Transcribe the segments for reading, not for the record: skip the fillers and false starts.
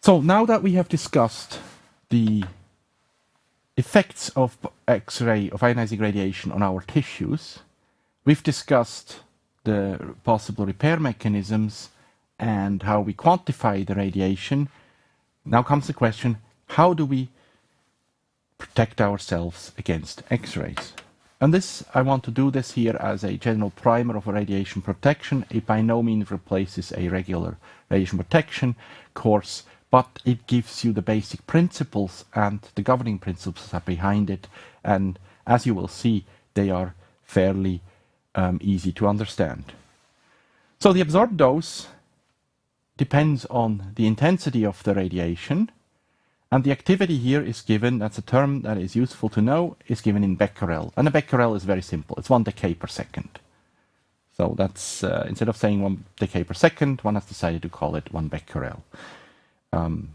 So now that we have discussed the effects of X-ray, of ionizing radiation on our tissues, we've discussed the possible repair mechanisms and how we quantify the radiation. Now comes the question, how do we protect ourselves against X-rays? And this, I want to do this here as a general primer of radiation protection. It by no means replaces a regular radiation protection course, but it gives you the basic principles and the governing principles that are behind it. And as you will see, they are fairly easy to understand. So the absorbed dose depends on the intensity of the radiation, and the activity here is given, that's a term that is useful to know, is given in becquerel. And a becquerel is very simple, it's 1 decay per second. So that's, instead of saying 1 decay per second, one has decided to call it 1 becquerel.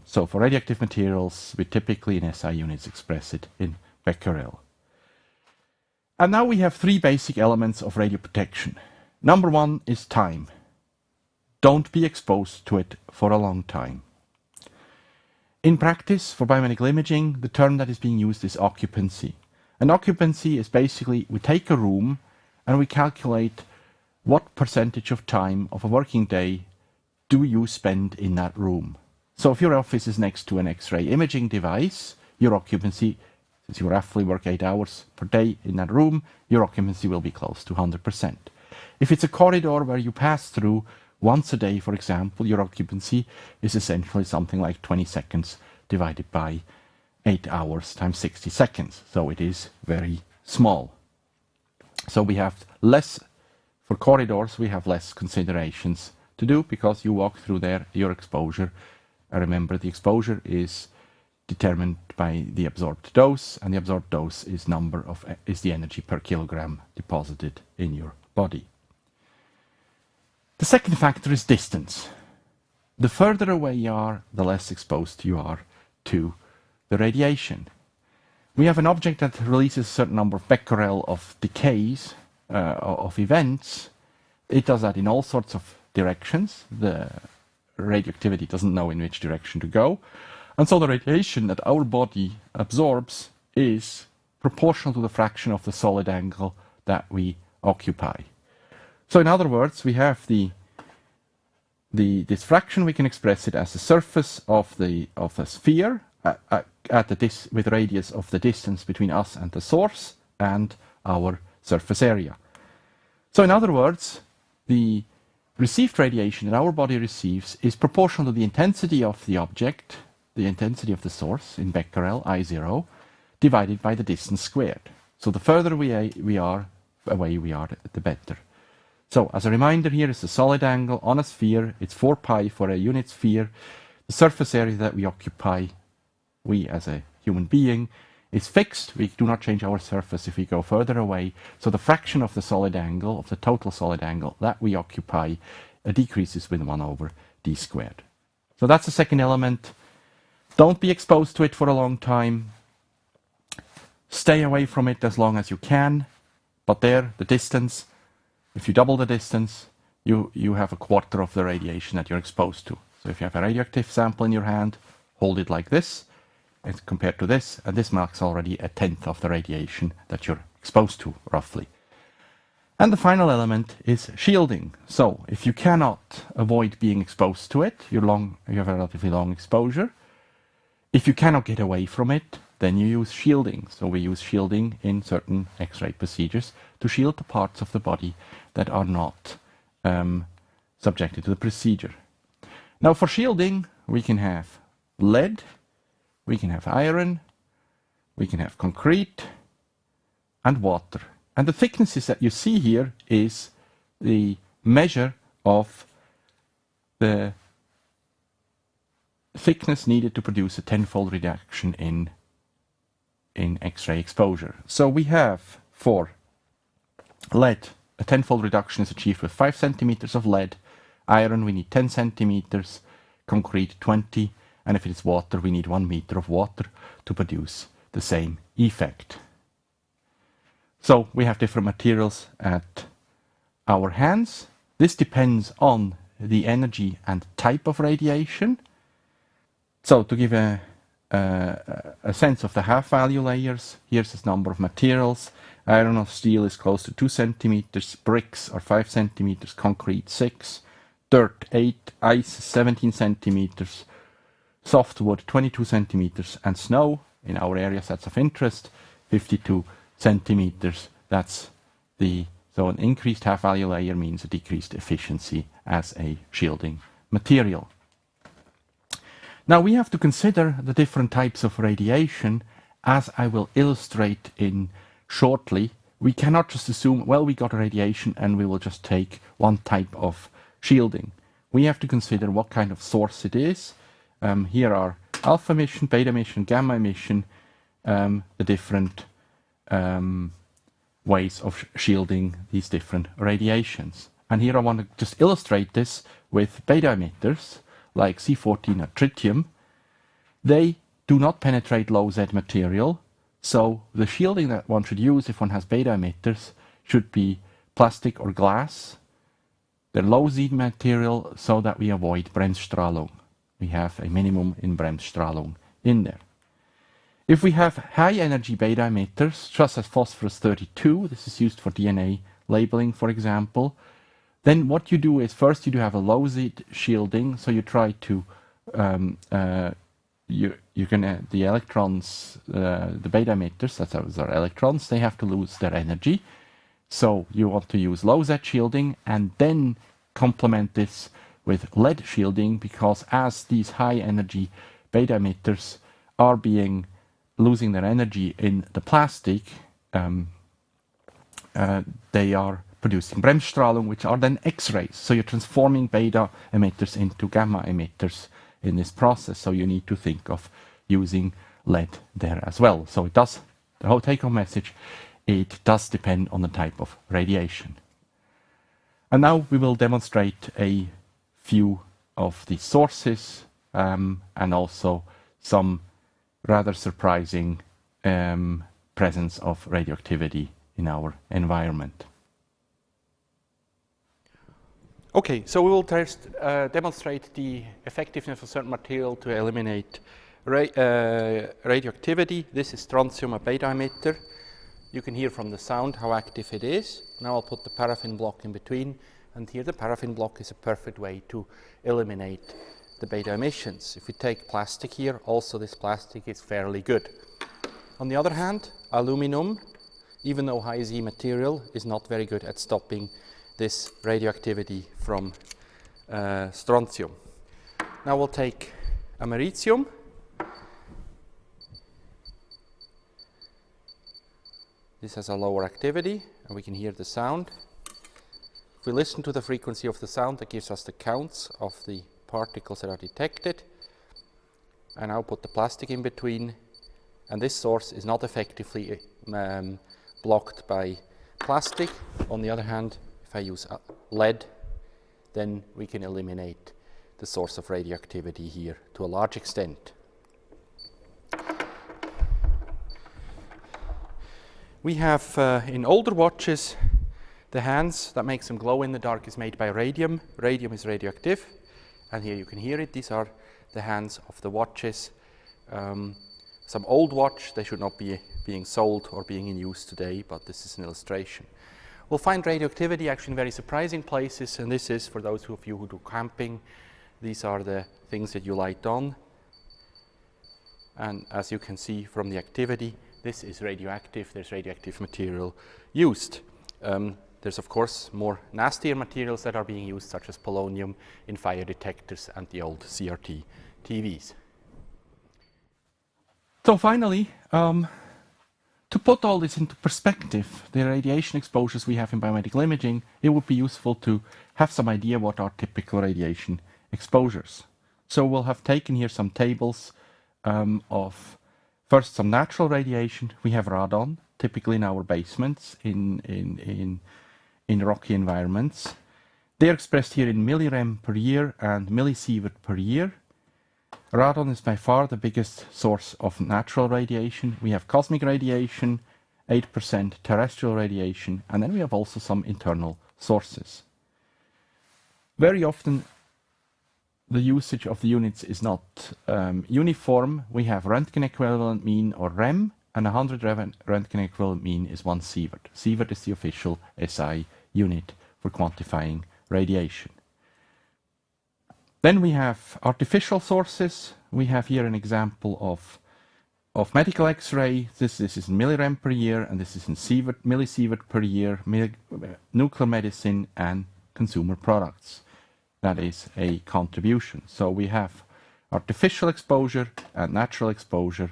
So for radioactive materials, we typically in SI units express it in becquerel. And now we have 3 basic elements of radioprotection. Number 1 is time. Don't be exposed to it for a long time. In practice, for biomedical imaging, the term that is being used is occupancy. And occupancy is basically, we take a room and we calculate what percentage of time of a working day do you spend in that room. So if your office is next to an X-ray imaging device, your occupancy, since you roughly work 8 hours per day in that room, your occupancy will be close to 100%. If it's a corridor where you pass through once a day, for example, your occupancy is essentially something like 20 seconds divided by 8 hours times 60 seconds. So it is very small. So we have less, for corridors, we have less considerations to do because you walk through there, your exposure. Remember, the exposure is determined by the absorbed dose, and the absorbed dose is the energy per kilogram deposited in your body. The second factor is distance. The further away you are, the less exposed you are to the radiation. We have an object that releases a certain number of becquerel of decays, of events. It does that in all sorts of directions. The radioactivity doesn't know in which direction to go. And so the radiation that our body absorbs is proportional to the fraction of the solid angle that we occupy. So in other words, we have this fraction, we can express it as the surface of a sphere with radius of the distance between us and the source and our surface area. So in other words, the received radiation that our body receives is proportional to the intensity of the object, the intensity of the source in becquerel, I0, divided by the distance squared. So the further away we are, the better. So as a reminder, here is the solid angle on a sphere. It's 4 pi for a unit sphere. The surface area that we occupy, we as a human being, is fixed. We do not change our surface if we go further away. So the fraction of the solid angle, of the total solid angle that we occupy, decreases with 1 over d squared. So that's the second element. Don't be exposed to it for a long time. Stay away from it as long as you can. But there, the distance, if you double the distance, you have a quarter of the radiation that you're exposed to. So if you have a radioactive sample in your hand, hold it like this, and compared to this, and this marks already a tenth of the radiation that you're exposed to, roughly. And the final element is shielding. So if you cannot avoid being exposed to it, you have a relatively long exposure. If you cannot get away from it, then you use shielding. So we use shielding in certain X-ray procedures to shield the parts of the body that are not subjected to the procedure. Now for shielding, we can have lead, we can have iron, we can have concrete, and water. And the thicknesses that you see here is the measure of the thickness needed to produce a tenfold reduction in X-ray exposure. So we have for lead, a tenfold reduction is achieved with 5 centimeters of lead. Iron, we need 10 centimeters. Concrete, 20. And if it is water, we need 1 meter of water to produce the same effect. So we have different materials at our hands. This depends on the energy and type of radiation. So to give a sense of the half-value layers, here's this number of materials. Iron or steel is close to 2 centimeters, bricks are 5 centimeters, concrete 6, dirt 8, ice 17 centimeters, softwood 22 centimeters, and snow, in our area sets of interest, 52 centimeters. So an increased half-value layer means a decreased efficiency as a shielding material. Now we have to consider the different types of radiation, as I will illustrate in shortly. We cannot just assume, well, we got a radiation and we will just take one type of shielding. We have to consider what kind of source it is. Here are alpha emission, beta emission, gamma emission, the different ways of shielding these different radiations. And here I want to just illustrate this with beta emitters, like C14 or tritium. They do not penetrate low Z material, so the shielding that one should use if one has beta emitters should be plastic or glass. They're low Z material so that we avoid Bremsstrahlung. We have a minimum in Bremsstrahlung in there. If we have high energy beta emitters, just as phosphorus 32, this is used for DNA labeling, for example, then what you do is first you do have a low Z shielding, so you try to the electrons, the beta emitters, those are electrons, they have to lose their energy. So you want to use low Z shielding and then complement this with lead shielding, because as these high energy beta emitters are losing their energy in the plastic, they are producing Bremsstrahlung, which are then X-rays. So you're transforming beta emitters into gamma emitters in this process. So you need to think of using lead there as well. So it does, the whole take-home message, it does depend on the type of radiation. And now we will demonstrate a few of the sources and also some rather surprising presence of radioactivity in our environment. Okay, so we will first demonstrate the effectiveness of certain material to eliminate radioactivity. This is strontium, a beta emitter. You can hear from the sound how active it is. Now I'll put the paraffin block in between, and here the paraffin block is a perfect way to eliminate the beta emissions. If we take plastic here, also this plastic is fairly good. On the other hand, aluminum, even though high Z material, is not very good at stopping this radioactivity from strontium. Now we'll take americium. This has a lower activity and we can hear the sound. If we listen to the frequency of the sound, that gives us the counts of the particles that are detected. And I'll put the plastic in between, and this source is not effectively blocked by plastic. On the other hand, if I use lead, then we can eliminate the source of radioactivity here to a large extent. We have in older watches, the hands that makes them glow in the dark is made by radium. Radium is radioactive, and here you can hear it. These are the hands of the watches. Some old watch, they should not be being sold or being in use today, but this is an illustration. We'll find radioactivity actually in very surprising places, and this is for those of you who do camping. These are the things that you light on, and as you can see from the activity, this is radioactive. There's radioactive material used. There's of course more nastier materials that are being used, such as polonium in fire detectors and the old CRT TVs. So finally, to put all this into perspective, the radiation exposures we have in biomedical imaging, it would be useful to have some idea what are typical radiation exposures. So we'll have taken here some tables of first some natural radiation. We have radon, typically in our basements, in rocky environments. They're expressed here in millirem per year and millisievert per year. Radon is by far the biggest source of natural radiation. We have cosmic radiation, 8% terrestrial radiation, and then we have also some internal sources. Very often the usage of the units is not uniform. We have Röntgen equivalent mean, or REM, and 100 Röntgen equivalent mean is 1 sievert. Sievert is the official SI unit for quantifying radiation. Then we have artificial sources. We have here an example of medical X-ray. This is in millirem per year, and this is in millisievert per year, nuclear medicine and consumer products. That is a contribution. So we have artificial exposure and natural exposure.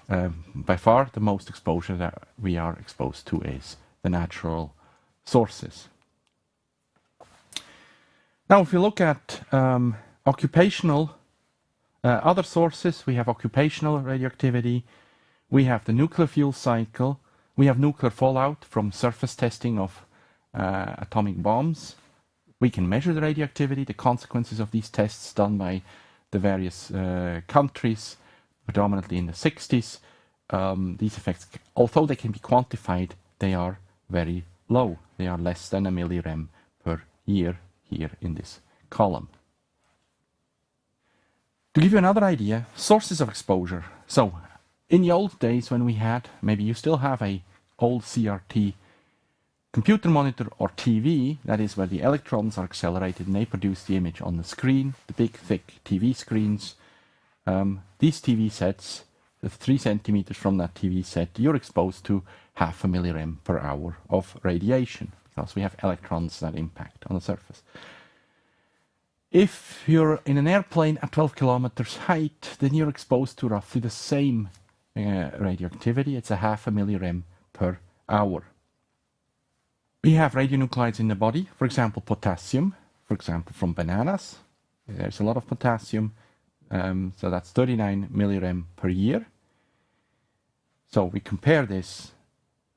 By far the most exposure that we are exposed to is the natural sources. Now if you look at occupational other sources, we have occupational radioactivity, we have the nuclear fuel cycle, we have nuclear fallout from surface testing of atomic bombs. We can measure the radioactivity, the consequences of these tests done by the various countries, predominantly in the 60s. These effects, although they can be quantified, they are very low. They are less than a millirem per year here in this column. To give you another idea, sources of exposure. So, in the old days when we had, maybe you still have a old CRT computer monitor or TV, that is where the electrons are accelerated and they produce the image on the screen, the big thick TV screens. These TV sets, the 3 centimeters from that TV set, you're exposed to 0.5 millirem per hour of radiation, because we have electrons that impact on the surface. If you're in an airplane at 12 kilometers height, then you're exposed to roughly the same radioactivity. It's 0.5 millirem per hour. We have radionuclides in the body, for example, potassium, for example, from bananas. There's a lot of potassium, so that's 39 millirem per year. So we compare this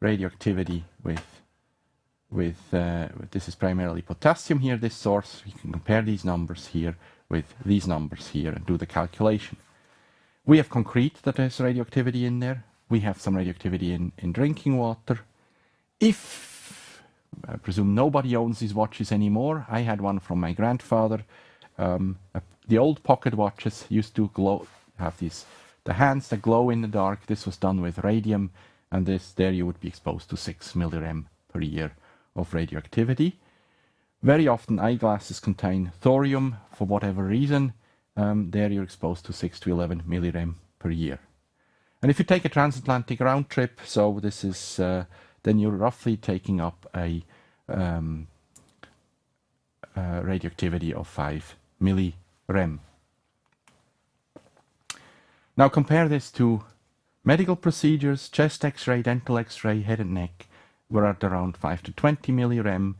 radioactivity with this is primarily potassium here, this source. We can compare these numbers here with these numbers here and do the calculation. We have concrete that has radioactivity in there. We have some radioactivity in drinking water. I presume nobody owns these watches anymore. I had one from my grandfather. The old pocket watches used to glow, have the hands that glow in the dark. This was done with radium, and there you would be exposed to 6 millirem per year of radioactivity. Very often eyeglasses contain thorium for whatever reason. There you're exposed to 6 to 11 millirem per year. And if you take a transatlantic round trip, so this is then you're roughly taking up a radioactivity of 5 millirem. Now compare this to medical procedures, chest X-ray, dental X-ray, head and neck. We're at around 5 to 20 millirem.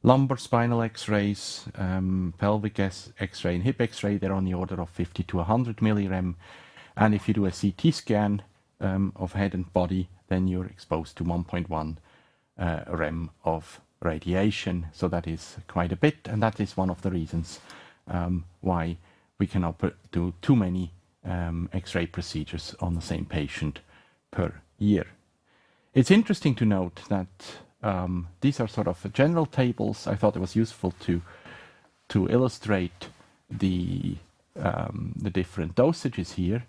Lumbar spinal X-rays, pelvic X-ray and hip X-ray, they're on the order of 50 to 100 millirem. And if you do a CT scan of head and body, then you're exposed to 1.1 rem of radiation. So that is quite a bit, and that is one of the reasons why we cannot do too many X-ray procedures on the same patient per year. It's interesting to note that these are sort of general tables. I thought it was useful to illustrate the different dosages here.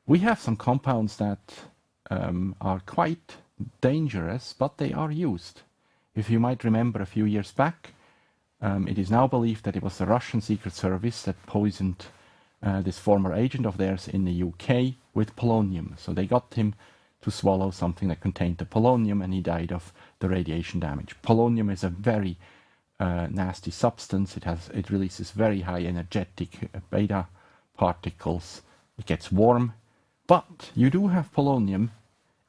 We have some compounds that are quite dangerous, but they are used. If you might remember a few years back, it is now believed that it was the Russian Secret Service that poisoned this former agent of theirs in the UK with polonium. So they got him to swallow something that contained the polonium, and he died of the radiation damage. Polonium is a very nasty substance. It releases very high energetic beta particles. It gets warm, but you do have polonium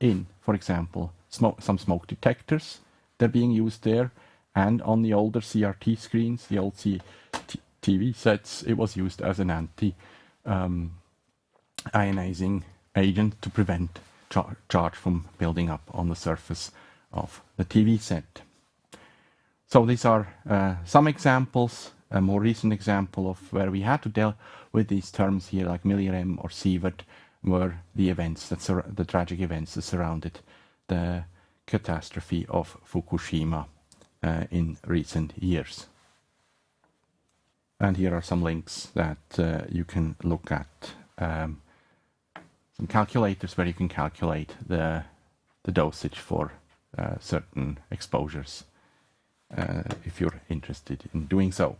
in, for example, some smoke detectors. They're being used there, and on the older CRT screens, the old TV sets, it was used as an anti-ionizing agent to prevent charge from building up on the surface of the TV set. So these are some examples. A more recent example of where we had to deal with these terms here, like millirem or sievert, were the events the tragic events that surrounded the catastrophe of Fukushima in recent years. And here are some links that you can look at. Some calculators where you can calculate the dosage for certain exposures if you're interested in doing so.